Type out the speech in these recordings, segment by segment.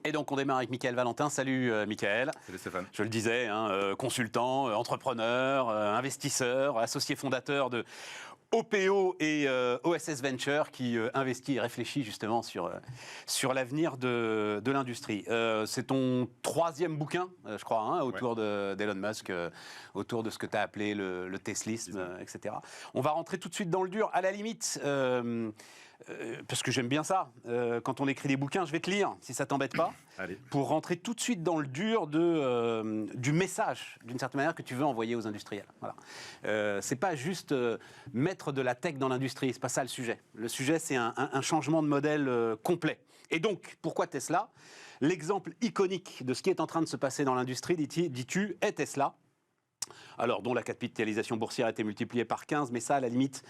Et donc, on démarre avec Michael Valentin. Salut Michael. Salut Stéphane. Je le disais, consultant, entrepreneur, investisseur, associé fondateur de OPO et OSS Venture qui investit et réfléchit justement sur l'avenir de l'industrie. C'est ton 3e bouquin, je crois, autour d'Elon Musk, autour de ce que tu as appelé le teslisme, etc. On va rentrer tout de suite dans le dur. À la limite, parce que j'aime bien ça, quand on écrit des bouquins, je vais te lire, si ça t'embête pas, Allez. pour rentrer tout de suite dans le dur du message, d'une certaine manière, que tu veux envoyer aux industriels. Voilà. C'est pas juste mettre de la tech dans l'industrie, c'est pas ça le sujet. Le sujet, c'est un changement de modèle complet. Et donc, pourquoi Tesla ? L'exemple iconique de ce qui est en train de se passer dans l'industrie, dis-tu, est Tesla. Alors, dont la capitalisation boursière a été multipliée par 15, mais ça, à la limite,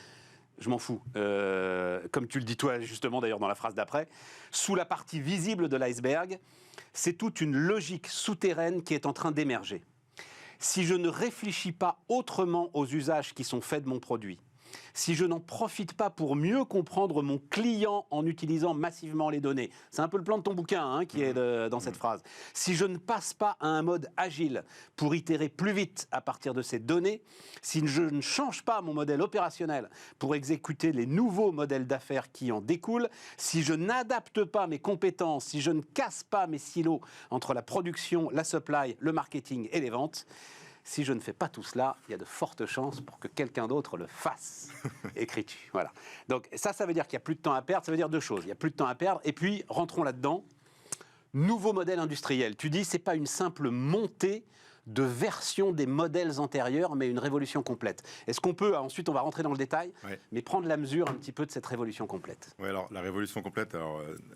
je m'en fous. Comme tu le dis toi, justement, d'ailleurs, dans la phrase d'après, sous la partie visible de l'iceberg, c'est toute une logique souterraine qui est en train d'émerger. Si je ne réfléchis pas autrement aux usages qui sont faits de mon produit, si je n'en profite pas pour mieux comprendre mon client en utilisant massivement les données, c'est un peu le plan de ton bouquin qui est dans cette phrase, si je ne passe pas à un mode agile pour itérer plus vite à partir de ces données, si je ne change pas mon modèle opérationnel pour exécuter les nouveaux modèles d'affaires qui en découlent, si je n'adapte pas mes compétences, si je ne casse pas mes silos entre la production, la supply, le marketing et les ventes, si je ne fais pas tout cela, il y a de fortes chances pour que quelqu'un d'autre le fasse, écris-tu. Voilà. Donc ça veut dire qu'il n'y a plus de temps à perdre, ça veut dire deux choses. Il n'y a plus de temps à perdre, et puis, rentrons là-dedans, nouveau modèle industriel. Tu dis, ce n'est pas une simple montée de version des modèles antérieurs, mais une révolution complète. Est-ce qu'on peut, ensuite on va rentrer dans le détail, mais prendre la mesure un petit peu de cette révolution complète ? Oui, alors la révolution complète,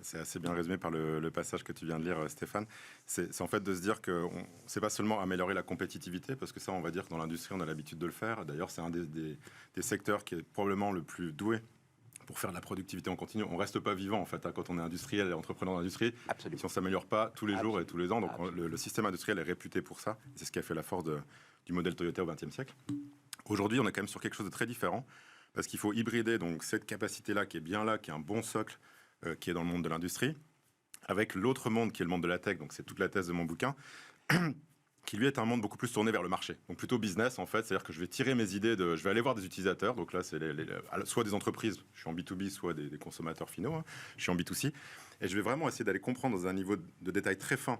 c'est assez bien résumé par le passage que tu viens de lire, Stéphane. C'est en fait de se dire que c'est pas seulement améliorer la compétitivité, parce que ça, on va dire que dans l'industrie, on a l'habitude de le faire. D'ailleurs, c'est un des secteurs qui est probablement le plus doué pour faire de la productivité en continu. On ne reste pas vivant, en fait, quand on est industriel et entrepreneur dans l'industrie. Absolument. Si on ne s'améliore pas tous les jours et tous les ans. Donc, le système industriel est réputé pour ça. C'est ce qui a fait la force du modèle Toyota au XXe siècle. Aujourd'hui, on est quand même sur quelque chose de très différent, parce qu'il faut hybrider donc, cette capacité-là, qui est bien là, qui est un bon socle, qui est dans le monde de l'industrie, avec l'autre monde, qui est le monde de la tech. Donc, c'est toute la thèse de mon bouquin, qui lui est un monde beaucoup plus tourné vers le marché. Donc plutôt business en fait, c'est-à-dire que je vais tirer mes idées, je vais aller voir des utilisateurs, donc là c'est soit des entreprises, je suis en B2B, soit des consommateurs finaux, je suis en B2C, et je vais vraiment essayer d'aller comprendre dans un niveau de détail très fin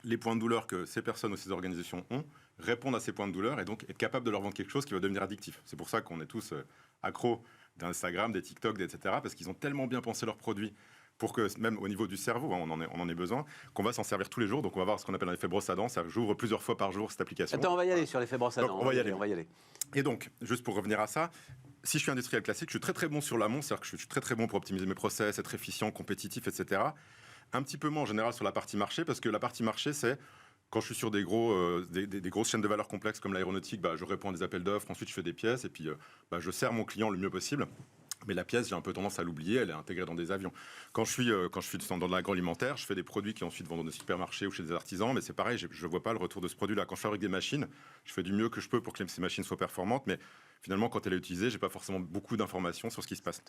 les points de douleur que ces personnes ou ces organisations ont, répondre à ces points de douleur et donc être capable de leur vendre quelque chose qui va devenir addictif. C'est pour ça qu'on est tous accros d'Instagram, des TikTok, etc., parce qu'ils ont tellement bien pensé leurs produits, pour que même au niveau du cerveau, on en ait besoin, qu'on va s'en servir tous les jours. Donc on va voir ce qu'on appelle un effet brosse à dents, c'est-à-dire que j'ouvre plusieurs fois par jour cette application. Attends, on va y aller sur l'effet brosse à dents. On va y aller. Et donc, juste pour revenir à ça, si je suis industriel classique, je suis très très bon sur l'amont, c'est-à-dire que je suis très très bon pour optimiser mes process, être efficient, compétitif, etc. Un petit peu moins en général sur la partie marché, parce que la partie marché, c'est quand je suis sur des grosses chaînes de valeur complexes comme l'aéronautique, je réponds à des appels d'offres, ensuite je fais des pièces, et puis je sers mon client le mieux possible. Mais la pièce, j'ai un peu tendance à l'oublier, elle est intégrée dans des avions. Quand je suis dans l'agroalimentaire, je fais des produits qui ensuite vont dans des supermarchés ou chez des artisans, mais c'est pareil, je ne vois pas le retour de ce produit-là. Quand je fabrique des machines, je fais du mieux que je peux pour que ces machines soient performantes, mais finalement, quand elle est utilisée, je n'ai pas forcément beaucoup d'informations sur ce qui se passe.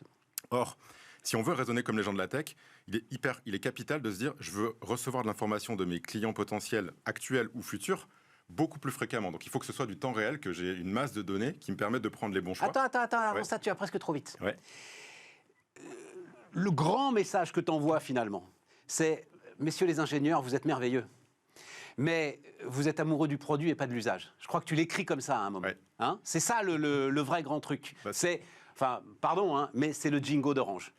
Or, si on veut raisonner comme les gens de la tech, il est capital de se dire, je veux recevoir de l'information de mes clients potentiels, actuels ou futurs, beaucoup plus fréquemment. Donc il faut que ce soit du temps réel, que j'ai une masse de données qui me permettent de prendre les bons choix. Attends, avant ça, tu vas presque trop vite. Ouais. Le grand message que tu envoies finalement, c'est « Messieurs les ingénieurs, vous êtes merveilleux, mais vous êtes amoureux du produit et pas de l'usage ». Je crois que tu l'écris comme ça à un moment. Ouais. C'est ça le vrai grand truc. Mais c'est le jingo d'Orange.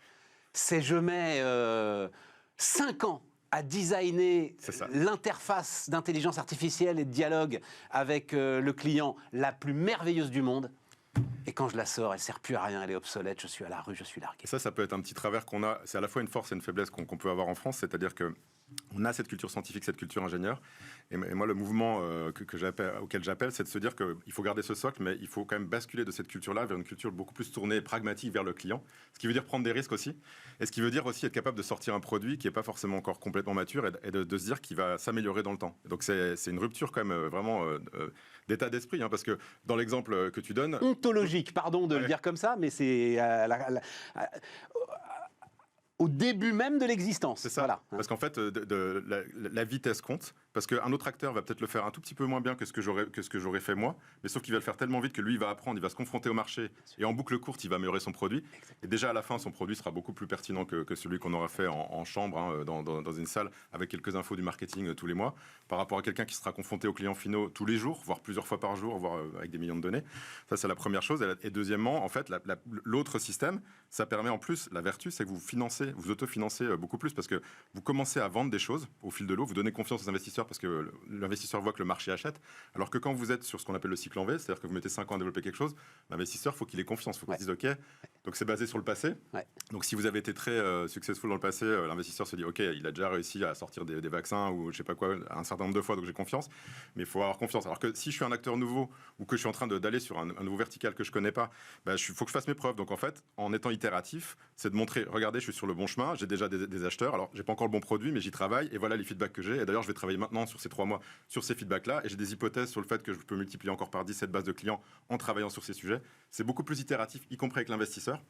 C'est je mets 5 ans à designer l'interface d'intelligence artificielle et de dialogue avec le client la plus merveilleuse du monde. Et quand je la sors, elle ne sert plus à rien, elle est obsolète, je suis à la rue, je suis largué. Ça peut être un petit travers qu'on a. C'est à la fois une force et une faiblesse qu'on peut avoir en France, c'est-à-dire que on a cette culture scientifique, cette culture ingénieur. Et moi, le mouvement auquel j'appelle, c'est de se dire qu'il faut garder ce socle, mais il faut quand même basculer de cette culture-là vers une culture beaucoup plus tournée, pragmatique vers le client. Ce qui veut dire prendre des risques aussi. Et ce qui veut dire aussi être capable de sortir un produit qui n'est pas forcément encore complètement mature et de se dire qu'il va s'améliorer dans le temps. Donc c'est une rupture quand même vraiment d'état d'esprit. Parce que dans l'exemple que tu donnes... Ontologique, pardon de le dire comme ça, mais c'est... au début même de l'existence. C'est ça, voilà. Parce qu'en fait, la vitesse compte, parce qu'un autre acteur va peut-être le faire un tout petit peu moins bien que ce que j'aurais fait moi, mais sauf qu'il va le faire tellement vite que lui, il va apprendre, il va se confronter au marché, et en boucle courte, il va améliorer son produit. Exactement. Et déjà, à la fin, son produit sera beaucoup plus pertinent que celui qu'on aura fait en chambre, hein, dans une salle, avec quelques infos du marketing tous les mois, par rapport à quelqu'un qui sera confronté aux clients finaux tous les jours, voire plusieurs fois par jour, voire avec des millions de données. Ça, c'est la première chose. Et deuxièmement, en fait, l'autre système, ça permet en plus, la vertu, c'est que vous autofinancez beaucoup plus, parce que vous commencez à vendre des choses au fil de l'eau, vous donnez confiance aux investisseurs parce que l'investisseur voit que le marché achète, alors que quand vous êtes sur ce qu'on appelle le cycle en V, c'est-à-dire que vous mettez 5 ans à développer quelque chose, l'investisseur, il faut qu'il ait confiance, il faut qu'il dise OK, donc c'est basé sur le passé. Donc si vous avez été très successful dans le passé, l'investisseur se dit OK, il a déjà réussi à sortir des vaccins ou je sais pas quoi un certain nombre de fois, donc j'ai confiance, mais il faut avoir confiance. Alors que si je suis un acteur nouveau ou que je suis en train d'aller sur un nouveau vertical que je connais pas, faut que je fasse mes preuves. Donc en fait, en étant itératif, c'est de montrer, regardez, je suis sur le bon chemin, j'ai déjà des acheteurs, alors j'ai pas encore le bon produit, mais j'y travaille, et voilà les feedbacks que j'ai. Et d'ailleurs, je vais travailler maintenant sur ces 3 mois, sur ces feedbacks-là, et j'ai des hypothèses sur le fait que je peux multiplier encore par 10 cette base de clients en travaillant sur ces sujets. C'est beaucoup plus itératif, y compris avec l'investisseur.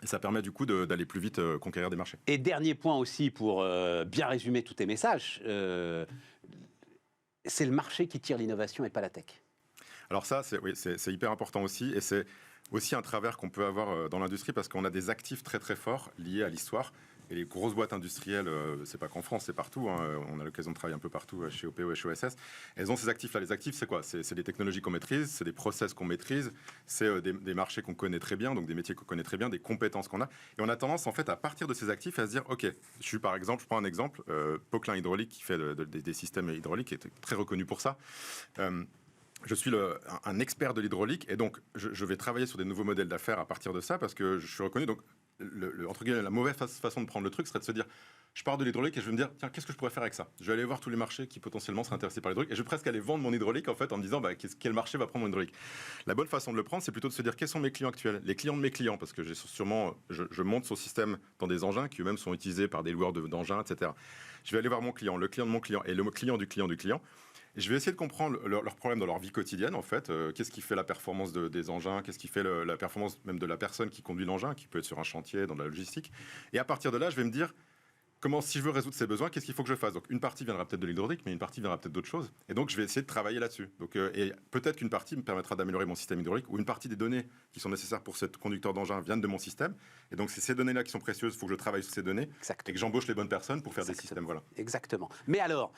Et ça permet du coup d'aller plus vite conquérir des marchés. Et dernier point aussi, pour bien résumer tous tes messages, c'est le marché qui tire l'innovation et pas la tech. Alors ça, c'est hyper important aussi, et c'est aussi un travers qu'on peut avoir dans l'industrie, parce qu'on a des actifs très très forts liés à l'histoire. Et les grosses boîtes industrielles, c'est pas qu'en France, c'est partout, hein. On a l'occasion de travailler un peu partout chez OPO et chez OSS. Elles ont ces actifs-là. Les actifs, c'est quoi? C'est des technologies qu'on maîtrise, c'est des process qu'on maîtrise, c'est des marchés qu'on connaît très bien, donc des métiers qu'on connaît très bien, des compétences qu'on a. Et on a tendance, en fait, à partir de ces actifs, à se dire, OK, je prends un exemple, Poquelin Hydraulique, qui fait des systèmes hydrauliques, qui est très reconnu pour ça. Je suis un expert de l'hydraulique, et donc je vais travailler sur des nouveaux modèles d'affaires à partir de ça, parce que je suis reconnu. Donc, entre guillemets, la mauvaise façon de prendre le truc serait de se dire, je pars de l'hydraulique et je vais me dire, tiens, qu'est-ce que je pourrais faire avec ça? Je vais aller voir tous les marchés qui potentiellement seraient intéressés par l'hydraulique, et je vais presque aller vendre mon hydraulique en fait, en me disant, quel marché va prendre mon hydraulique? La bonne façon de le prendre, c'est plutôt de se dire, quels sont mes clients actuels, les clients de mes clients, parce que je monte ce système dans des engins qui eux-mêmes sont utilisés par des loueurs d'engins, etc. Je vais aller voir mon client, le client de mon client et le client du client du client. Et je vais essayer de comprendre leurs problèmes dans leur vie quotidienne, en fait. Qu'est-ce qui fait la performance des engins? Qu'est-ce qui fait la performance même de la personne qui conduit l'engin, qui peut être sur un chantier, dans de la logistique? Et à partir de là, je vais me dire, si je veux résoudre ces besoins, qu'est-ce qu'il faut que je fasse? Donc, une partie viendra peut-être de l'hydraulique, mais une partie viendra peut-être d'autres choses. Et donc, je vais essayer de travailler là-dessus. Donc, et peut-être qu'une partie me permettra d'améliorer mon système hydraulique, ou une partie des données qui sont nécessaires pour ce conducteur d'engin viennent de mon système. Et donc, c'est ces données-là qui sont précieuses. Il faut que je travaille sur ces données. Exactement. Et que j'embauche les bonnes personnes pour faire des systèmes. Voilà. Exactement. Mais alors,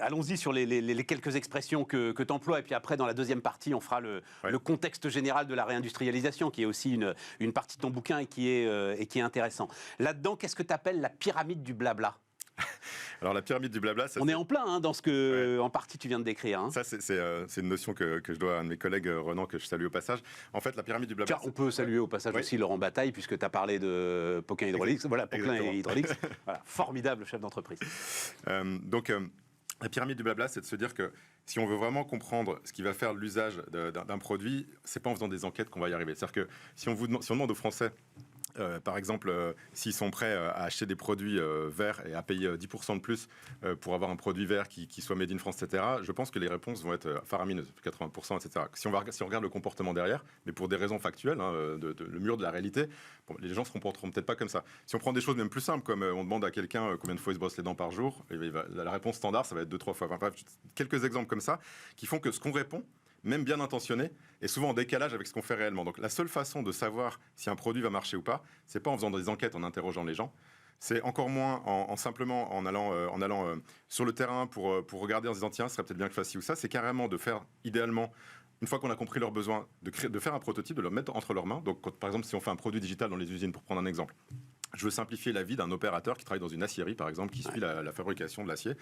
allons-y sur les quelques expressions que tu emploies, et puis après, dans la deuxième partie, on fera le contexte général de la réindustrialisation, qui est aussi une partie de ton bouquin et qui est intéressant. Là-dedans, qu'est-ce que tu appelles la pyramide du blabla? Alors la pyramide du blabla, on est en plein dans ce que, en partie, tu viens de décrire. Hein. Ça, c'est une notion que je dois à un de mes collègues, Renan, que je salue au passage. En fait, la pyramide du blabla... Tiens, on peut saluer au passage aussi Laurent Bataille, puisque tu as parlé de Poquelin Hydraulique. Voilà, Poquelin et Hydraulique. Voilà, formidable chef d'entreprise. La pyramide du blabla, c'est de se dire que si on veut vraiment comprendre ce qui va faire l'usage d'un produit, c'est pas en faisant des enquêtes qu'on va y arriver. C'est-à-dire que si on demande aux Français... par exemple, s'ils sont prêts à acheter des produits verts et à payer 10% de plus pour avoir un produit vert qui soit made in France, etc., je pense que les réponses vont être faramineuses, 80%, etc. Si on regarde le comportement derrière, mais pour des raisons factuelles, le mur de la réalité, les gens ne se comporteront peut-être pas comme ça. Si on prend des choses même plus simples, comme on demande à quelqu'un combien de fois il se brosse les dents par jour, la réponse standard, ça va être 2-3 fois. Enfin, bref, quelques exemples comme ça qui font que ce qu'on répond, même bien intentionné, est souvent en décalage avec ce qu'on fait réellement. Donc la seule façon de savoir si un produit va marcher ou pas, c'est pas en faisant des enquêtes, en interrogeant les gens. C'est encore moins simplement en allant sur le terrain pour regarder en se disant tiens, ce serait peut-être bien que je fasse ci ou ça. C'est carrément de faire, idéalement, une fois qu'on a compris leurs besoins, de faire un prototype, de le mettre entre leurs mains. Donc par exemple, si on fait un produit digital dans les usines, pour prendre un exemple, je veux simplifier la vie d'un opérateur qui travaille dans une aciérie, par exemple, qui suit la fabrication de l'acier.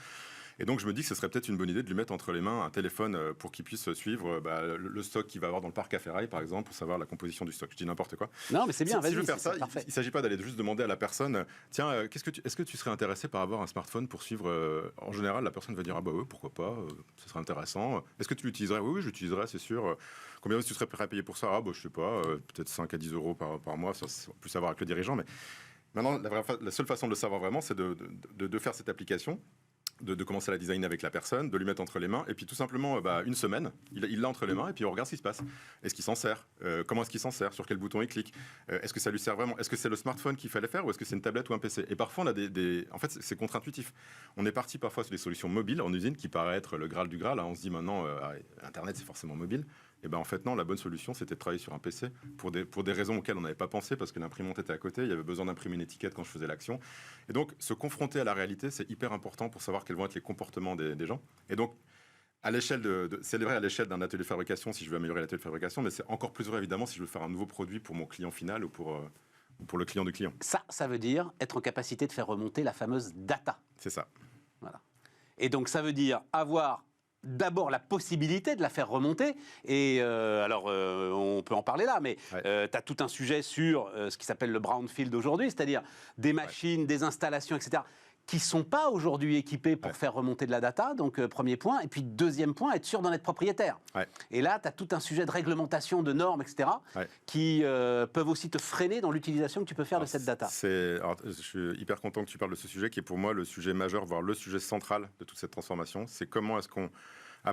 Et donc, je me dis que ce serait peut-être une bonne idée de lui mettre entre les mains un téléphone pour qu'il puisse suivre le stock qu'il va avoir dans le parc à ferraille, par exemple, pour savoir la composition du stock. Je dis n'importe quoi. Non, mais c'est bien, si je veux faire ça, il ne s'agit pas d'aller juste demander à la personne, tiens, est-ce que tu serais intéressé par avoir un smartphone pour suivre en général, la personne va dire, ah bah oui, pourquoi pas, ce serait intéressant. Est-ce que tu l'utiliserais? Oui, je l'utiliserais, c'est sûr. Combien tu serais prêt à payer pour ça? Ah bah je sais pas, peut-être 5 à 10 euros par mois, ça, c'est plus savoir avec le dirigeant. Mais maintenant, la seule façon de le savoir vraiment, c'est de faire cette application. de commencer à la designer avec la personne, de lui mettre entre les mains, et puis tout simplement, une semaine, il l'a entre les mains, et puis on regarde ce qui se passe. Est-ce qu'il s'en sert? Comment est-ce qu'il s'en sert? Sur quel bouton il clique? Est-ce que ça lui sert vraiment? Est-ce que c'est le smartphone qu'il fallait faire, ou est-ce que c'est une tablette ou un PC? Et parfois, on a en fait, c'est contre-intuitif. On est parti parfois sur des solutions mobiles en usine, qui paraît être le Graal du Graal. On se dit maintenant, Internet, c'est forcément mobile. Et en fait, non, la bonne solution, c'était de travailler sur un PC pour des raisons auxquelles on n'avait pas pensé, parce que l'imprimante était à côté, il y avait besoin d'imprimer une étiquette quand je faisais l'action. Et donc, se confronter à la réalité, c'est hyper important pour savoir quels vont être les comportements des gens. Et donc, à l'échelle c'est vrai à l'échelle d'un atelier de fabrication, si je veux améliorer l'atelier de fabrication, mais c'est encore plus vrai, évidemment, si je veux faire un nouveau produit pour mon client final ou pour le client du client. Ça veut dire être en capacité de faire remonter la fameuse data. C'est ça. Voilà. Et donc, ça veut dire avoir d'abord la possibilité de la faire remonter. Et on peut en parler là, mais tu as tout un sujet sur ce qui s'appelle le brownfield aujourd'hui, c'est-à-dire des machines, des installations, etc., qui ne sont pas aujourd'hui équipées pour faire remonter de la data, donc premier point. Et puis deuxième point, être sûr d'en être propriétaire. Et là, tu as tout un sujet de réglementation, de normes, etc., qui peuvent aussi te freiner dans l'utilisation que tu peux faire de cette data. Je suis hyper content que tu parles de ce sujet, qui est pour moi le sujet majeur, voire le sujet central de toute cette transformation. C'est comment est-ce qu'on...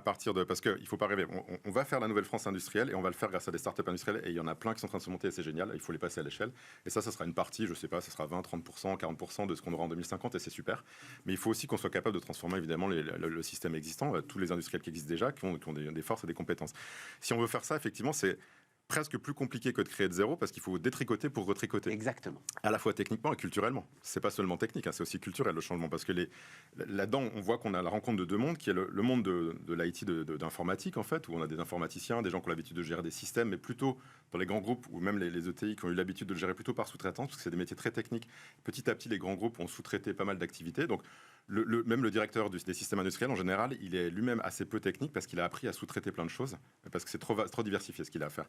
Parce qu'il ne faut pas rêver, on va faire la nouvelle France industrielle, et on va le faire grâce à des startups industrielles, et il y en a plein qui sont en train de se monter, et c'est génial, il faut les passer à l'échelle. Et ça sera une partie, je ne sais pas, ça sera 20, 30%, 40% de ce qu'on aura en 2050, et c'est super. Mais il faut aussi qu'on soit capable de transformer évidemment le système existant, tous les industriels qui existent déjà, qui ont des forces et des compétences. Si on veut faire ça, effectivement, c'est presque plus compliqué que de créer de zéro, parce qu'il faut détricoter pour retricoter. Exactement. À la fois techniquement et culturellement. C'est pas seulement technique, c'est aussi culturel le changement, parce que là-dedans, on voit qu'on a la rencontre de deux mondes, qui est le monde de l'IT, d'informatique en fait, où on a des informaticiens, des gens qui ont l'habitude de gérer des systèmes, mais plutôt dans les grands groupes, ou même les ETI qui ont eu l'habitude de le gérer plutôt par sous-traitance, parce que c'est des métiers très techniques. Petit à petit, les grands groupes ont sous-traité pas mal d'activités, donc même le directeur des systèmes industriels, en général, il est lui-même assez peu technique, parce qu'il a appris à sous-traiter plein de choses, parce que c'est trop diversifié ce qu'il a à faire.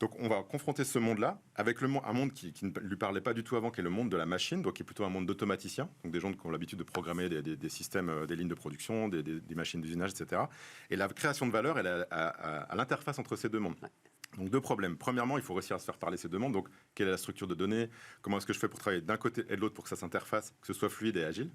Donc on va confronter ce monde-là avec un monde qui ne lui parlait pas du tout avant, qui est le monde de la machine, donc qui est plutôt un monde d'automaticiens, donc des gens qui ont l'habitude de programmer des systèmes, des lignes de production, des machines d'usinage, etc. Et la création de valeur, elle est à l'interface entre ces deux mondes. Donc deux problèmes. Premièrement, il faut réussir à se faire parler ces deux mondes. Donc quelle est la structure de données? Comment est-ce que je fais pour travailler d'un côté et de l'autre pour que ça s'interface, que ce soit fluide et agile?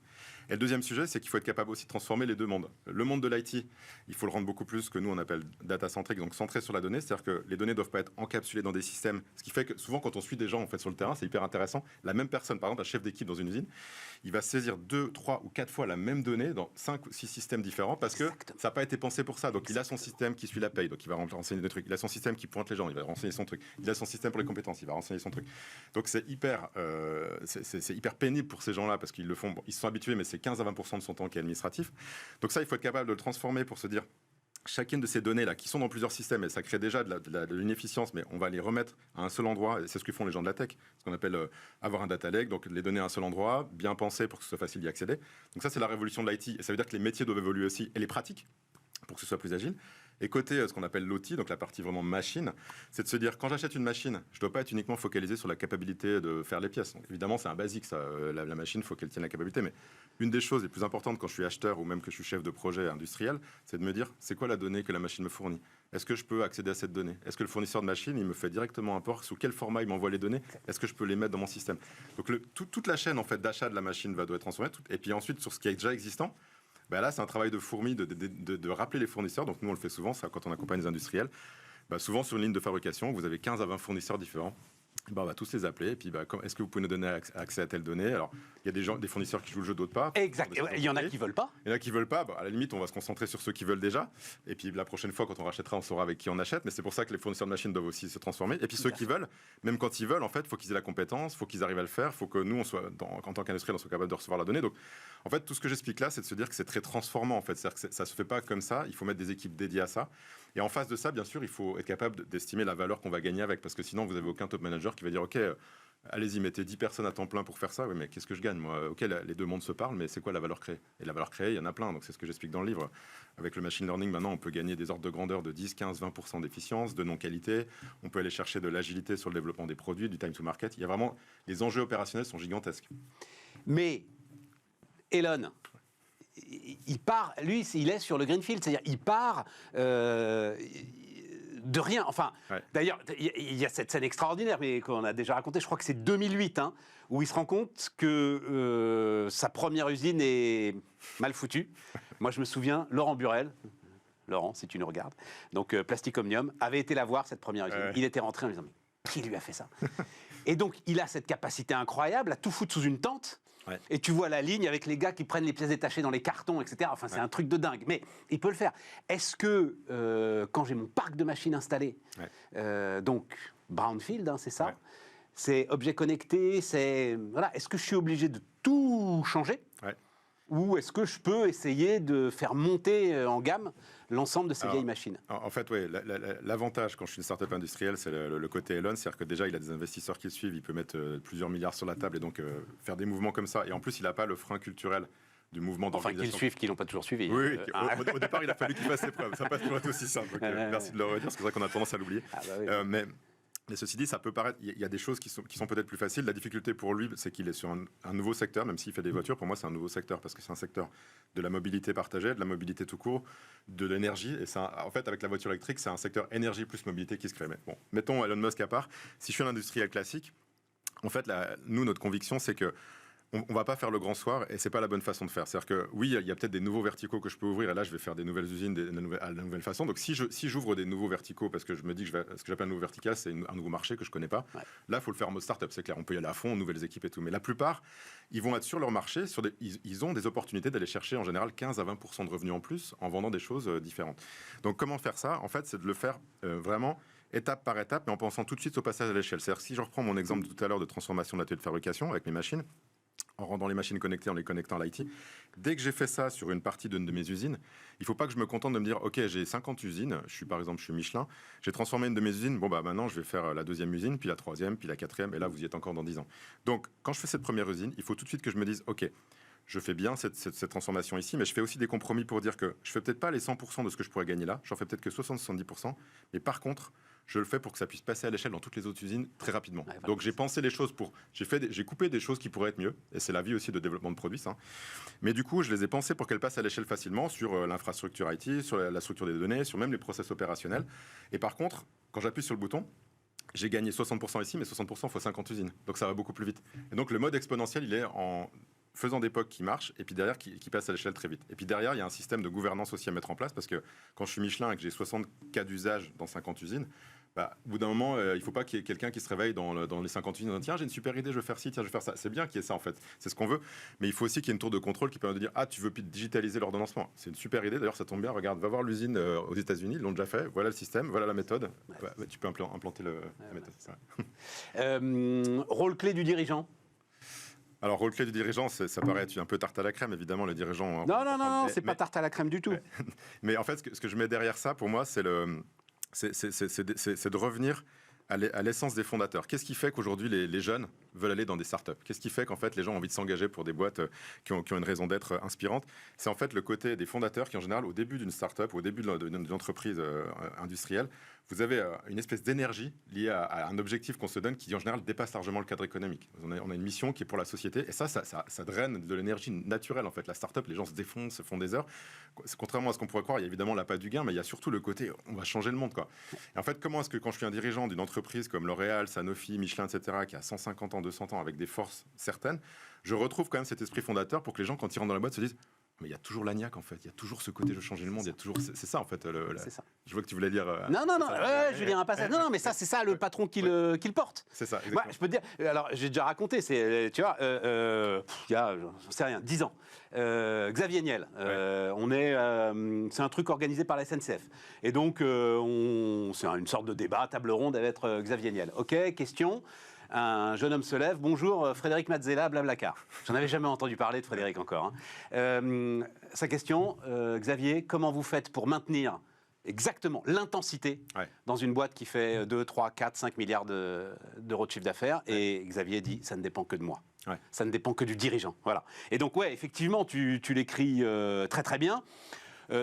Et le deuxième sujet, c'est qu'il faut être capable aussi de transformer les deux mondes. Le monde de l'IT, il faut le rendre beaucoup plus ce que nous on appelle data-centric, donc centré sur la donnée. C'est-à-dire que les données ne doivent pas être encapsulées dans des systèmes. Ce qui fait que souvent quand on suit des gens en fait sur le terrain, c'est hyper intéressant. La même personne, par exemple un chef d'équipe dans une usine, il va saisir 2, 3 ou 4 fois la même donnée dans 5 ou 6 systèmes différents, parce que ça n'a pas été pensé pour ça. Donc il a son système qui suit la paye, donc il va renseigner des trucs. Il a son système qui pointe les gens, il va renseigner son truc. Il a son système pour les compétences, il va renseigner son truc. Donc c'est hyper pénible pour ces gens-là, parce qu'ils le font, ils se sont habitués, mais c'est 15 à 20% de son temps qui est administratif. Donc ça, il faut être capable de le transformer pour se dire, chacune de ces données-là, qui sont dans plusieurs systèmes, et ça crée déjà de l'inefficience, mais on va les remettre à un seul endroit, et c'est ce que font les gens de la tech, ce qu'on appelle avoir un data lake, donc les données à un seul endroit, bien pensé pour que ce soit facile d'y accéder. Donc ça, c'est la révolution de l'IT, et ça veut dire que les métiers doivent évoluer aussi, et les pratiques, pour que ce soit plus agile. Et côté ce qu'on appelle l'OT, donc la partie vraiment machine, c'est de se dire, quand j'achète une machine, je ne dois pas être uniquement focalisé sur la capacité de faire les pièces. Donc, évidemment, c'est un basique, ça, la machine, il faut qu'elle tienne la capacité. Mais une des choses les plus importantes quand je suis acheteur ou même que je suis chef de projet industriel, c'est de me dire, c'est quoi la donnée que la machine me fournit? Est-ce que je peux accéder à cette donnée? Est-ce que le fournisseur de machine, il me fait directement un port? Sous quel format il m'envoie les données? Est-ce que je peux les mettre dans mon système? Donc toute la chaîne en fait, d'achat de la machine doit être transformée. Et puis ensuite, sur ce qui est déjà existant, là, c'est un travail de fourmi de rappeler les fournisseurs. Donc, nous, on le fait souvent, ça, quand on accompagne les industriels. Souvent, sur une ligne de fabrication, vous avez 15 à 20 fournisseurs différents. On va tous les appeler. Et puis, est-ce que vous pouvez nous donner accès à telle donnée? Alors, il y a des fournisseurs qui jouent le jeu, d'autres pas. Exact. Il y en a qui veulent pas. Il y en a qui veulent pas. À la limite, on va se concentrer sur ceux qui veulent déjà. Et puis, la prochaine fois, quand on rachètera, on saura avec qui on achète. Mais c'est pour ça que les fournisseurs de machines doivent aussi se transformer. Et puis, ceux qui veulent, même quand ils veulent, en fait, il faut qu'ils aient la compétence, il faut qu'ils arrivent à le faire. Il faut que nous, en tant qu'industriel, on soit capable de recevoir la donnée. Donc, en fait, tout ce que j'explique là, c'est de se dire que c'est très transformant. En fait, c'est-à-dire que ça se fait pas comme ça. Il faut mettre des équipes dédiées à ça. Et en face de ça, bien sûr, il faut être capable d'estimer la valeur qu'on va gagner avec. Parce que sinon, vous n'avez aucun top manager qui va dire, OK, allez-y, mettez 10 personnes à temps plein pour faire ça. Oui, mais qu'est-ce que je gagne, moi? OK, les deux mondes se parlent, mais c'est quoi la valeur créée? Et la valeur créée, il y en a plein. Donc, c'est ce que j'explique dans le livre. Avec le machine learning, maintenant, on peut gagner des ordres de grandeur de 10, 15, 20% d'efficience, de non-qualité. On peut aller chercher de l'agilité sur le développement des produits, du time to market. Il y a vraiment... Les enjeux opérationnels sont gigantesques. Mais, Elon, il part, lui, il est sur le greenfield, c'est-à-dire il part de rien. Enfin, d'ailleurs, il y a cette scène extraordinaire, mais qu'on a déjà racontée, je crois que c'est 2008, hein, où il se rend compte que sa première usine est mal foutue. Moi, je me souviens, Laurent Burel, Laurent, si tu nous regardes, donc Plastic Omnium, avait été la voir, cette première usine. Il était rentré en disant, mais qui lui a fait ça? Et donc, il a cette capacité incroyable à tout foutre sous une tente. Et tu vois la ligne avec les gars qui prennent les pièces détachées dans les cartons, etc. Enfin, c'est un truc de dingue. Mais il peut le faire. Est-ce que, quand j'ai mon parc de machines installé, donc Brownfield, hein, c'est ça, c'est objet connecté, c'est... Voilà. Est-ce que je suis obligé de tout changer ou est-ce que je peux essayer de faire monter en gamme l'ensemble de ces vieilles machines? En fait, oui, l'avantage quand je suis une start-up industrielle, c'est le côté Elon, c'est-à-dire que déjà, il a des investisseurs qui le suivent, il peut mettre plusieurs milliards sur la table et donc faire des mouvements comme ça. Et en plus, il n'a pas le frein culturel du mouvement d'organisation. Enfin, qu'ils suivent, qu'ils n'ont pas toujours suivi. Oui, au départ, il a fallu qu'il fasse ses preuves. Ça passe pour être aussi simple. Donc, merci de le redire, parce que c'est vrai qu'on a tendance à l'oublier. Mais ceci dit, ça peut paraître... Il y a des choses qui sont peut-être plus faciles. La difficulté pour lui, c'est qu'il est sur un nouveau secteur, même s'il fait des voitures. Pour moi, c'est un nouveau secteur, parce que c'est un secteur de la mobilité partagée, de la mobilité tout court, de l'énergie. Et en fait, avec la voiture électrique, c'est un secteur énergie plus mobilité qui se crée. Mais bon, mettons Elon Musk à part. Si je suis un industriel classique, en fait, nous, notre conviction, c'est que on va pas faire le grand soir et c'est pas la bonne façon de faire. C'est-à-dire que oui, il y a peut-être des nouveaux verticaux que je peux ouvrir et là je vais faire des nouvelles usines à la nouvelle façon. Donc si j'ouvre des nouveaux verticaux parce que je me dis que ce que j'appelle un nouveau vertical, c'est un nouveau marché que je connais pas. Là, il faut le faire en mode start-up, c'est clair. On peut y aller à fond, nouvelles équipes et tout. Mais la plupart, ils vont être sur leur marché, ils ont des opportunités d'aller chercher en général 15 à 20% de revenus en plus en vendant des choses différentes. Donc comment faire ça? En fait, c'est de le faire vraiment étape par étape, mais en pensant tout de suite au passage à l'échelle. C'est-à-dire si je reprends mon exemple de tout à l'heure de transformation de l'atelier de fabrication avec mes machines, en rendant les machines connectées, en les connectant à l'IT. Dès que j'ai fait ça sur une partie d'une de mes usines, il ne faut pas que je me contente de me dire « Ok, j'ai 50 usines, je suis Michelin, j'ai transformé une de mes usines, bon bah maintenant je vais faire la deuxième usine, puis la troisième, puis la quatrième, et là vous y êtes encore dans 10 ans. » Donc quand je fais cette première usine, il faut tout de suite que je me dise « Ok, je fais bien cette transformation ici, mais je fais aussi des compromis pour dire que je fais peut-être pas les 100% de ce que je pourrais gagner là, j'en fais peut-être que 60-70%, mais par contre, je le fais pour que ça puisse passer à l'échelle dans toutes les autres usines très rapidement. Ouais, voilà. Donc j'ai pensé les choses j'ai coupé des choses qui pourraient être mieux, et c'est la vie aussi de développement de produits, ça. Mais du coup, je les ai pensées pour qu'elles passent à l'échelle facilement sur l'infrastructure IT, sur la structure des données, sur même les process opérationnels. Et par contre, quand j'appuie sur le bouton, j'ai gagné 60% ici, mais 60% fois 50 usines. Donc ça va beaucoup plus vite. Et donc le mode exponentiel, il est en faisant des POC qui marchent, et puis derrière, qui passent à l'échelle très vite. Et puis derrière, il y a un système de gouvernance aussi à mettre en place, parce que quand je suis Michelin et que j'ai 60 cas d'usage dans 50 usines, au bout d'un moment, il ne faut pas qu'il y ait quelqu'un qui se réveille dans les 50 usines en disant « Tiens, j'ai une super idée, je vais faire ci, tiens, je vais faire ça ». C'est bien qu'il y ait ça, en fait. C'est ce qu'on veut. Mais il faut aussi qu'il y ait une tour de contrôle qui permet de dire « Ah, tu veux digitaliser l'ordonnancement ». C'est une super idée. D'ailleurs, ça tombe bien. Regarde, va voir l'usine aux États-Unis. Ils l'ont déjà fait. Voilà le système, voilà la méthode. Tu peux implanter la méthode. Rôle clé du dirigeant. Alors, rôle clé du dirigeant, ça paraît être un peu tarte à la crème, évidemment, le dirigeant. Non, c'est pas tarte à la crème du tout. Mais en fait, ce que je mets derrière ça, pour moi, c'est de revenir à l'essence des fondateurs. Qu'est-ce qui fait qu'aujourd'hui les jeunes veulent aller dans des startups? Qu'est-ce qui fait qu'en fait les gens ont envie de s'engager pour des boîtes qui ont une raison d'être inspirante? C'est en fait le côté des fondateurs qui en général au début d'une startup, au début d'une entreprise industrielle, vous avez une espèce d'énergie liée à un objectif qu'on se donne qui en général dépasse largement le cadre économique. On a une mission qui est pour la société et ça draine de l'énergie naturelle en fait. La startup, les gens se défoncent, se font des heures. Contrairement à ce qu'on pourrait croire, il y a évidemment l'appât du gain, mais il y a surtout le côté on va changer le monde quoi. Et en fait, comment est-ce que quand je suis un dirigeant d'une entreprise comme L'Oréal, Sanofi, Michelin, etc., qui a 150 ans, 200 ans avec des forces certaines, je retrouve quand même cet esprit fondateur pour que les gens quand ils rentrent dans la boîte se disent mais il y a toujours l'agnac en fait, il y a toujours ce côté je change le monde, il y a toujours c'est ça en fait. C'est ça. Je vois que tu voulais dire. Non, je vais dire un passage. Non, mais ça c'est ça le patron qui le porte. C'est ça. Exactement. Ouais, je peux te dire. Alors j'ai déjà raconté. C'est tu vois, il y a j'en sais rien, 10 ans. Xavier Niel. C'est un truc organisé par la SNCF. Et donc c'est une sorte de débat, table ronde avec Xavier Niel. Ok, question. Un jeune homme se lève. Bonjour, Frédéric Mazzella, Blablacar. J'en avais jamais entendu parler de Frédéric encore. Hein. Sa question, Xavier, comment vous faites pour maintenir exactement l'intensité dans une boîte qui fait 2, 3, 4, 5 milliards d'euros de chiffre d'affaires? Et Xavier dit, ça ne dépend que de moi. Ça ne dépend que du dirigeant. Voilà. Et donc, effectivement, tu l'écris très très bien.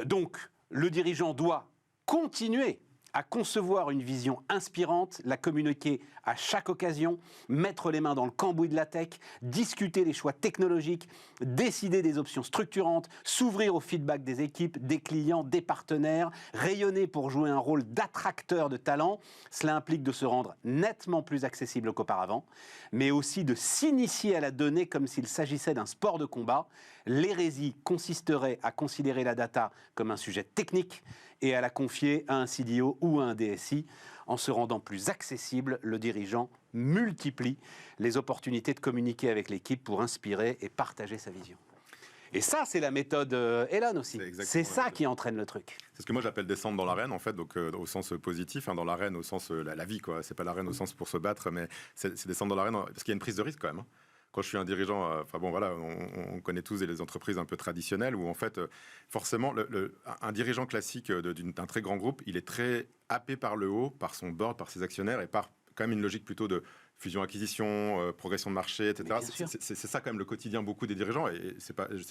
Donc, le dirigeant doit continuer à concevoir une vision inspirante, la communiquer à chaque occasion, mettre les mains dans le cambouis de la tech, discuter des choix technologiques, décider des options structurantes, s'ouvrir au feedback des équipes, des clients, des partenaires, rayonner pour jouer un rôle d'attracteur de talent. Cela implique de se rendre nettement plus accessible qu'auparavant, mais aussi de s'initier à la donnée comme s'il s'agissait d'un sport de combat. L'hérésie consisterait à considérer la data comme un sujet technique et à la confier à un CDO ou à un DSI. En se rendant plus accessible, le dirigeant multiplie les opportunités de communiquer avec l'équipe pour inspirer et partager sa vision. Et ça, c'est la méthode Elon aussi. C'est ça qui entraîne le truc. C'est ce que moi j'appelle descendre dans l'arène, en fait, donc au sens positif, hein, dans l'arène au sens la vie, quoi. C'est pas l'arène au sens pour se battre, mais c'est descendre dans l'arène parce qu'il y a une prise de risque quand même. Hein. Quand je suis un dirigeant, enfin bon voilà, on connaît tous les entreprises un peu traditionnelles où en fait, forcément, un dirigeant classique d'un très grand groupe, il est très happé par le haut, par son board, par ses actionnaires et par quand même une logique plutôt de fusion-acquisition, progression de marché, etc. C'est ça quand même le quotidien beaucoup des dirigeants et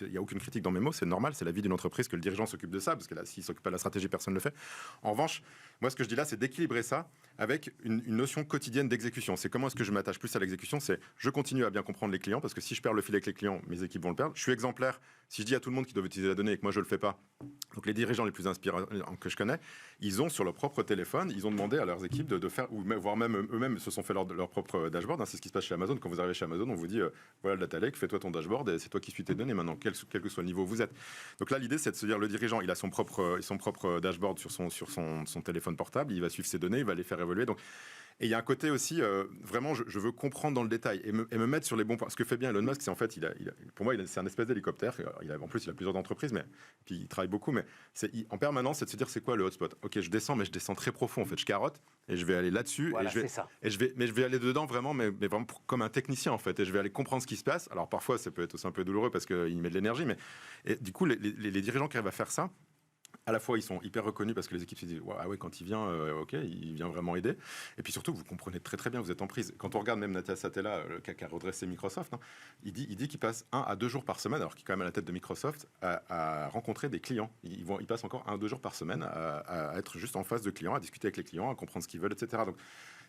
il n'y a aucune critique dans mes mots, c'est normal, c'est la vie d'une entreprise que le dirigeant s'occupe de ça, parce que là, s'il ne s'occupe pas de la stratégie, personne ne le fait. En revanche, moi ce que je dis là, c'est d'équilibrer ça avec une notion quotidienne d'exécution. C'est comment est-ce que je m'attache plus à l'exécution, c'est je continue à bien comprendre les clients, parce que si je perds le fil avec les clients, mes équipes vont le perdre. Je suis exemplaire, si je dis à tout le monde qu'ils doivent utiliser la donnée et que moi je ne le fais pas, donc les dirigeants les plus inspirants que je connais, ils ont sur leur propre téléphone, ils ont demandé à leurs équipes de faire, ou voire même eux-mêmes se sont fait leur propre dashboard. Hein, c'est ce qui se passe chez Amazon. Quand vous arrivez chez Amazon, on vous dit voilà le data lake, fais-toi ton dashboard et c'est toi qui suis tes données maintenant, quel que soit le niveau où vous êtes. Donc là, l'idée, c'est de se dire le dirigeant, il a son propre dashboard sur son téléphone portable, il va suivre ses données, il va les faire évoluer. Donc, et il y a un côté aussi, vraiment, je veux comprendre dans le détail et me mettre sur les bons points. Ce que fait bien Elon Musk, c'est en fait, pour moi, c'est un espèce d'hélicoptère. En plus, il a plusieurs entreprises, mais puis il travaille beaucoup. Mais en permanence, c'est de se dire, c'est quoi le hotspot ? Ok, je descends, mais je descends très profond. En fait, je carotte et je vais aller là-dessus. Voilà, mais je vais aller dedans vraiment, mais vraiment comme un technicien en fait. Et je vais aller comprendre ce qui se passe. Alors parfois, ça peut être aussi un peu douloureux parce qu'il met de l'énergie, mais et du coup, les dirigeants qui arrivent à faire ça. À la fois, ils sont hyper reconnus parce que les équipes se disent ah ouais, quand il vient, ok, il vient vraiment aider. Et puis surtout, vous comprenez très très bien, vous êtes en prise. Quand on regarde même Nathan Satella, qui a redressé Microsoft, hein, il dit qu'il passe 1 à 2 jours par semaine, alors qu'il est quand même à la tête de Microsoft, à rencontrer des clients. Il passe encore 1 à 2 jours par semaine à être juste en face de clients, à discuter avec les clients, à comprendre ce qu'ils veulent, etc. Donc,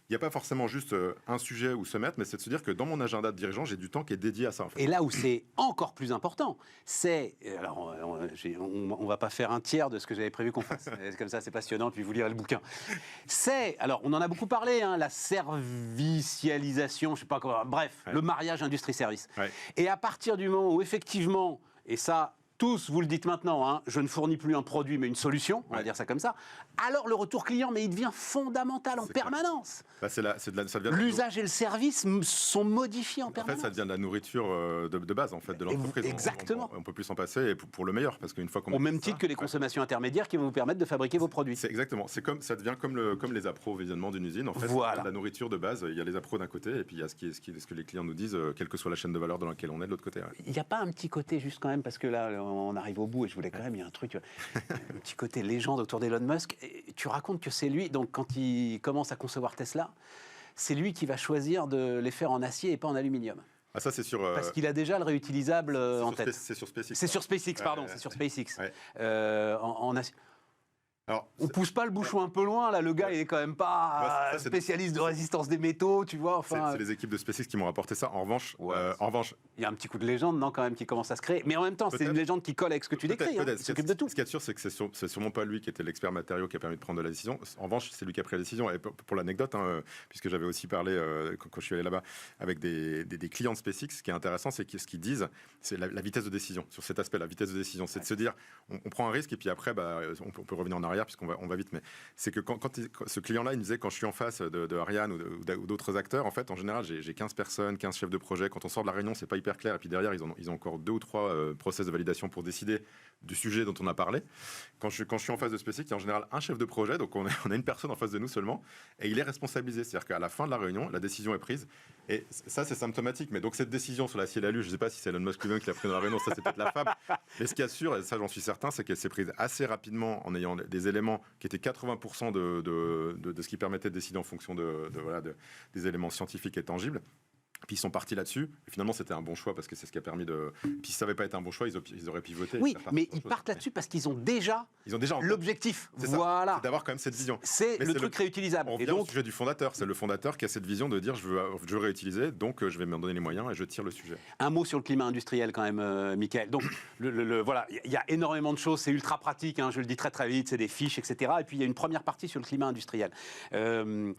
il n'y a pas forcément juste un sujet où se mettre, mais c'est de se dire que dans mon agenda de dirigeant, j'ai du temps qui est dédié à ça. En fait. Et là où c'est encore plus important, c'est... Alors, on ne va pas faire un tiers de ce que j'avais prévu qu'on fasse. Comme ça, c'est passionnant, puis vous lirez le bouquin. C'est... Alors, on en a beaucoup parlé, hein, la servicialisation, je ne sais pas comment... Bref, le mariage industrie-service. Ouais. Et à partir du moment où, effectivement, et ça... Tous, vous le dites maintenant, hein, je ne fournis plus un produit mais une solution, on va dire ça comme ça. Alors le retour client, mais il devient fondamental en permanence. Bah, l'usage et le service sont modifiés en permanence. En fait, ça devient de la nourriture de base en fait, de l'entreprise. Exactement. On peut plus s'en passer et pour le meilleur, parce qu'une fois qu'on... Au même titre que les consommations intermédiaires qui vont vous permettre de fabriquer vos produits. C'est exactement. Ça devient comme les approvisionnements d'une usine. En fait, voilà. La nourriture de base, il y a les appros d'un côté et puis il y a ce que les clients nous disent, quelle que soit la chaîne de valeur dans laquelle on est de l'autre côté. Ouais. Il n'y a pas un petit côté juste quand même, parce que là, on arrive au bout et je voulais quand même, il y a un truc, un petit côté légende autour d'Elon Musk. Et tu racontes que c'est lui, donc quand il commence à concevoir Tesla, c'est lui qui va choisir de les faire en acier et pas en aluminium. Ah, ça, c'est sur... Parce qu'il a déjà le réutilisable en tête. C'est sur SpaceX. C'est sur SpaceX, pardon, c'est sur SpaceX. Ouais. En acier. Alors, on pousse pas le bouchon un peu loin, là, le gars il est quand même pas spécialiste de résistance des métaux, tu vois. Enfin, c'est les équipes de SpaceX qui m'ont rapporté ça. En revanche, il y a un petit coup de légende, non, quand même, qui commence à se créer. Mais en même temps, c'est une légende qui colle avec ce que tu décris. Il s'occupe de tout. Ce qu'il y a de sûr, c'est que c'est sûrement pas lui qui était l'expert matériaux qui a permis de prendre la décision. En revanche, c'est lui qui a pris la décision. Et pour l'anecdote, hein, puisque j'avais aussi parlé quand je suis allé là-bas avec des clients de SpaceX, ce qui est intéressant, c'est ce qu'ils disent, c'est la vitesse de décision. Sur cet aspect, la vitesse de décision, c'est de se dire, on prend un risque et puis après, on peut revenir en arrière puisqu'on va vite. Mais c'est que quand ce client-là, il me disait, quand je suis en face de Ariane ou d'autres acteurs, en fait, en général, j'ai 15 personnes, 15 chefs de projet. Quand on sort de la réunion, c'est pas hyper clair. Et puis derrière, ils ont encore 2 ou 3 process de validation pour décider du sujet dont on a parlé. Quand je suis en face de SpaceX, il y a en général un chef de projet, donc on a une personne en face de nous seulement, et il est responsabilisé. C'est-à-dire qu'à la fin de la réunion, la décision est prise. Et ça, c'est symptomatique. Mais donc cette décision sur l'acier et l'alu, je ne sais pas si c'est Elon Musk lui-même qui l'a pris dans la réunion, ça c'est peut-être la fable. Mais ce qui est sûr, et ça j'en suis certain, c'est qu'elle s'est prise assez rapidement en ayant des éléments qui étaient 80% de ce qui permettait de décider en fonction des éléments scientifiques et tangibles. Puis ils sont partis là-dessus. Et finalement, c'était un bon choix parce que c'est ce qui a permis de. Puis si ça n'avait pas été un bon choix, ils auraient pivoté. Oui, mais ils partent là-dessus parce qu'ils ont déjà l'objectif. Voilà. C'est d'avoir quand même cette vision. C'est le truc réutilisable. On revient au sujet du fondateur. C'est le fondateur qui a cette vision de dire je veux réutiliser, donc je vais m'en donner les moyens et je tire le sujet. Un mot sur le climat industriel quand même, Mickaël. Donc voilà, il y a énormément de choses. C'est ultra pratique. Je le dis très très vite. C'est des fiches, etc. Et puis il y a une première partie sur le climat industriel. Bruno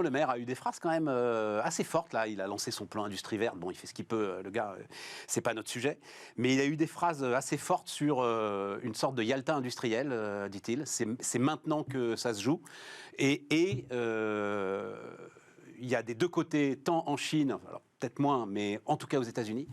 Le Maire a eu des phrases quand même assez fortes. Là, il a lancé son plan industrie verte. Bon, il fait ce qu'il peut, le gars. C'est pas notre sujet. Mais il a eu des phrases assez fortes sur une sorte de Yalta industriel, dit-il. C'est maintenant que ça se joue. Et il y a des deux côtés, tant en Chine, alors peut-être moins, mais en tout cas aux États-Unis,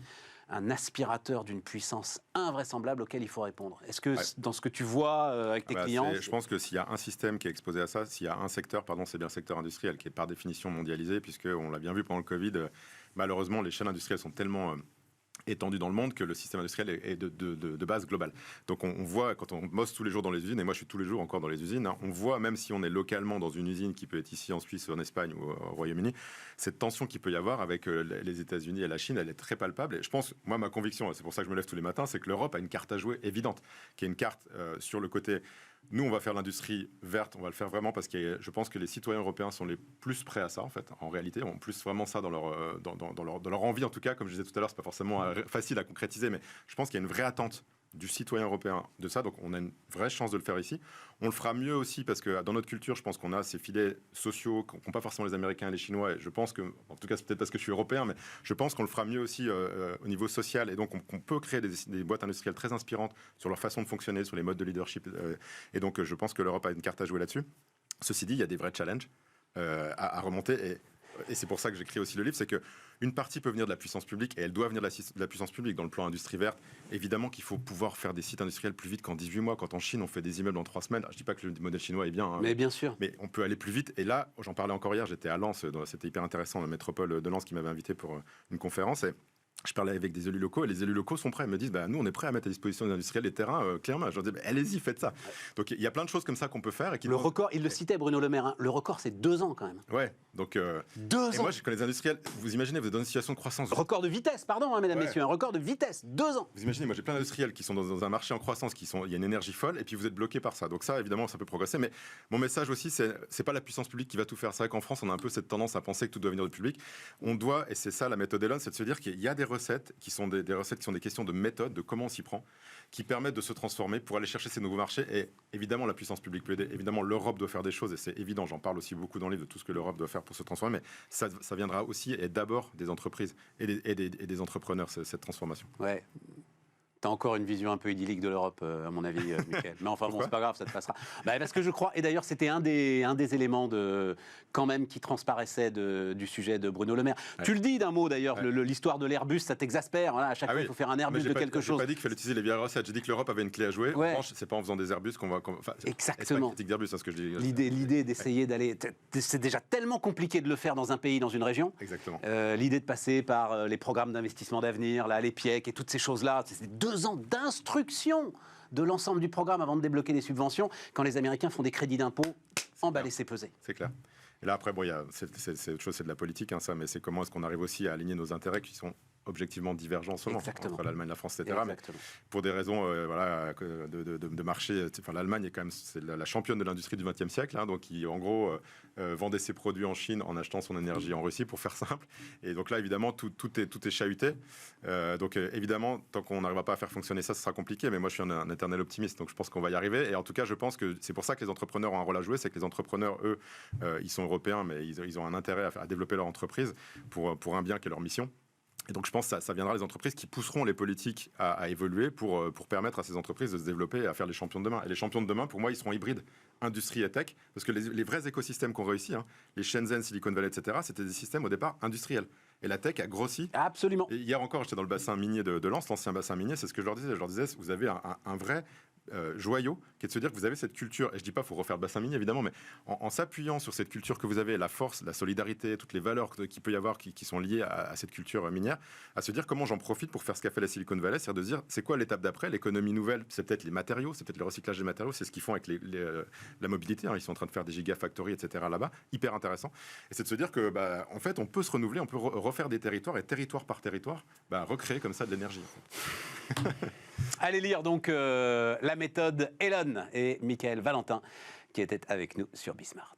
un aspirateur d'une puissance invraisemblable auquel il faut répondre. Est-ce que dans ce que tu vois avec tes clients... Je pense que s'il y a un système qui est exposé à ça, s'il y a un secteur, c'est bien le secteur industriel, qui est par définition mondialisé, puisqu'on l'a bien vu pendant le Covid, malheureusement, les chaînes industrielles sont tellement... étendu dans le monde que le système industriel est de base globale. Donc on voit, quand on bosse tous les jours dans les usines, et moi je suis tous les jours encore dans les usines, on voit, même si on est localement dans une usine qui peut être ici en Suisse, en Espagne ou au Royaume-Uni, cette tension qu'il peut y avoir avec les États-Unis et la Chine, elle est très palpable. Et je pense, moi ma conviction, c'est pour ça que je me lève tous les matins, c'est que l'Europe a une carte à jouer évidente, qui est une carte sur le côté... Nous, on va faire l'industrie verte, on va le faire vraiment parce que je pense que les citoyens européens sont les plus prêts à ça, en fait. En réalité, ont plus vraiment ça dans leur envie, en tout cas. Comme je disais tout à l'heure, c'est pas forcément facile à concrétiser, mais je pense qu'il y a une vraie attente du citoyen européen de ça, donc on a une vraie chance de le faire ici. On le fera mieux aussi parce que dans notre culture, je pense qu'on a ces filets sociaux qu'ont pas forcément les Américains et les Chinois, et je pense que, en tout cas c'est peut-être parce que je suis européen, mais je pense qu'on le fera mieux aussi au niveau social, et donc on peut créer des boîtes industrielles très inspirantes sur leur façon de fonctionner, sur les modes de leadership, et donc je pense que l'Europe a une carte à jouer là-dessus. Ceci dit, il y a des vrais challenges à remonter, et c'est pour ça que j'écris aussi le livre, c'est qu'une partie peut venir de la puissance publique, et elle doit venir de la puissance publique. Dans le plan industrie verte, évidemment qu'il faut pouvoir faire des sites industriels plus vite qu'en 18 mois. Quand en Chine, on fait des immeubles en 3 semaines, je ne dis pas que le modèle chinois est bien, mais bien sûr. Mais on peut aller plus vite. Et là, j'en parlais encore hier, j'étais à Lens, c'était hyper intéressant, la métropole de Lens qui m'avait invité pour une conférence, et je parlais avec des élus locaux, et les élus locaux sont prêts. Ils me disent, nous, on est prêts à mettre à disposition des industriels les terrains, clairement. Je leur dis, allez-y, faites ça. Donc, il y a plein de choses comme ça qu'on peut faire. Et le record, il le citait, Bruno Le Maire, le record, c'est 2 ans quand même. Ouais, donc... 2 ans. Et moi, quand les industriels, vous imaginez, vous êtes dans une situation de croissance. Record de vitesse, pardon, mesdames, messieurs, un record de vitesse, 2 ans. Vous imaginez, moi, j'ai plein d'industriels qui sont dans un marché en croissance, il y a une énergie folle, et puis vous êtes bloqué par ça. Donc ça, évidemment, ça peut progresser. Mais mon message aussi, c'est pas la puissance publique qui va tout faire. C'est vrai qu'en France, on a un peu cette tendance à penser que tout doit venir du public. On doit, et c'est ça la méthode Elon, c'est de se dire qu'il y a des recettes qui sont des recettes qui sont des questions de méthode, de comment on s'y prend, qui permettent de se transformer pour aller chercher ces nouveaux marchés. Et évidemment, la puissance publique peut aider. Évidemment, l'Europe doit faire des choses, et c'est évident. J'en parle aussi beaucoup dans le livre de tout ce que l'Europe doit faire pour se transformer. Mais ça viendra aussi, et d'abord, des entreprises et des entrepreneurs, cette transformation. Ouais. T'as encore une vision un peu idyllique de l'Europe, à mon avis, Mickaël. Mais enfin, bon, c'est pas grave, ça te passera. Parce que je crois, et d'ailleurs, c'était un des éléments quand même qui transparaissait du sujet de Bruno Le Maire. Ouais. Tu le dis d'un mot, d'ailleurs, l'histoire de l'Airbus, ça t'exaspère. Voilà, à chaque fois, il faut faire un Airbus de quelque chose. J'ai pas dit qu'il fallait utiliser les vieilles recettes. J'ai dit que l'Europe avait une clé à jouer. Ouais. En revanche, c'est pas en faisant des Airbus qu'on va... Exactement. C'est pas critique d'Airbus, c'est ce que je dis. L'idée d'essayer d'aller... C'est déjà tellement compliqué de le faire dans un pays, dans une région. Exactement. L'idée de passer par les programmes d'investissement d'avenir, là, les PIEC et toutes ces choses-là, c'est 2 ans d'instruction de l'ensemble du programme avant de débloquer les subventions. Quand les Américains font des crédits d'impôt, emballer, c'est peser. C'est clair. Et là, après, c'est autre chose, c'est de la politique, ça, mais c'est comment est-ce qu'on arrive aussi à aligner nos intérêts qui sont objectivement divergents seulement entre l'Allemagne, la France, etc. Mais pour des raisons de marché, l'Allemagne est quand même la championne de l'industrie du XXe siècle, donc qui, en gros, vendait ses produits en Chine en achetant son énergie en Russie, pour faire simple. Et donc là, évidemment, tout est chahuté. Donc évidemment, tant qu'on n'arrivera pas à faire fonctionner ça, ce sera compliqué. Mais moi, je suis un éternel optimiste, donc je pense qu'on va y arriver. Et en tout cas, je pense que c'est pour ça que les entrepreneurs ont un rôle à jouer. C'est que les entrepreneurs, eux, ils sont européens, mais ils ont un intérêt à développer leur entreprise pour un bien qui est leur mission. Et donc je pense que ça viendra des entreprises qui pousseront les politiques à évoluer pour permettre à ces entreprises de se développer et à faire les champions de demain. Et les champions de demain, pour moi, ils seront hybrides industrie et tech, parce que les vrais écosystèmes qu'on réussit, les Shenzhen, Silicon Valley, etc., c'était des systèmes au départ industriels. Et la tech a grossi. Absolument. Et hier encore, j'étais dans le bassin minier de Lens, l'ancien bassin minier, c'est ce que je leur disais. Je leur disais, vous avez un vrai joyau, qui est de se dire que vous avez cette culture, et je dis pas qu'il faut refaire le bassin minier évidemment, mais en s'appuyant sur cette culture que vous avez, la force, la solidarité, toutes les valeurs qu'il peut y avoir qui sont liées à cette culture minière, à se dire comment j'en profite pour faire ce qu'a fait la Silicon Valley, c'est-à-dire de dire c'est quoi l'étape d'après, l'économie nouvelle, c'est peut-être les matériaux, c'est peut-être le recyclage des matériaux, c'est ce qu'ils font avec la mobilité, hein, ils sont en train de faire des gigafactories, etc. là-bas, hyper intéressant, et c'est de se dire que en fait on peut se renouveler, on peut refaire des territoires, et territoire par territoire, recréer comme ça de l'énergie. En fait. Allez lire donc la méthode Elon et Michael Valentin qui étaient avec nous sur Bismart.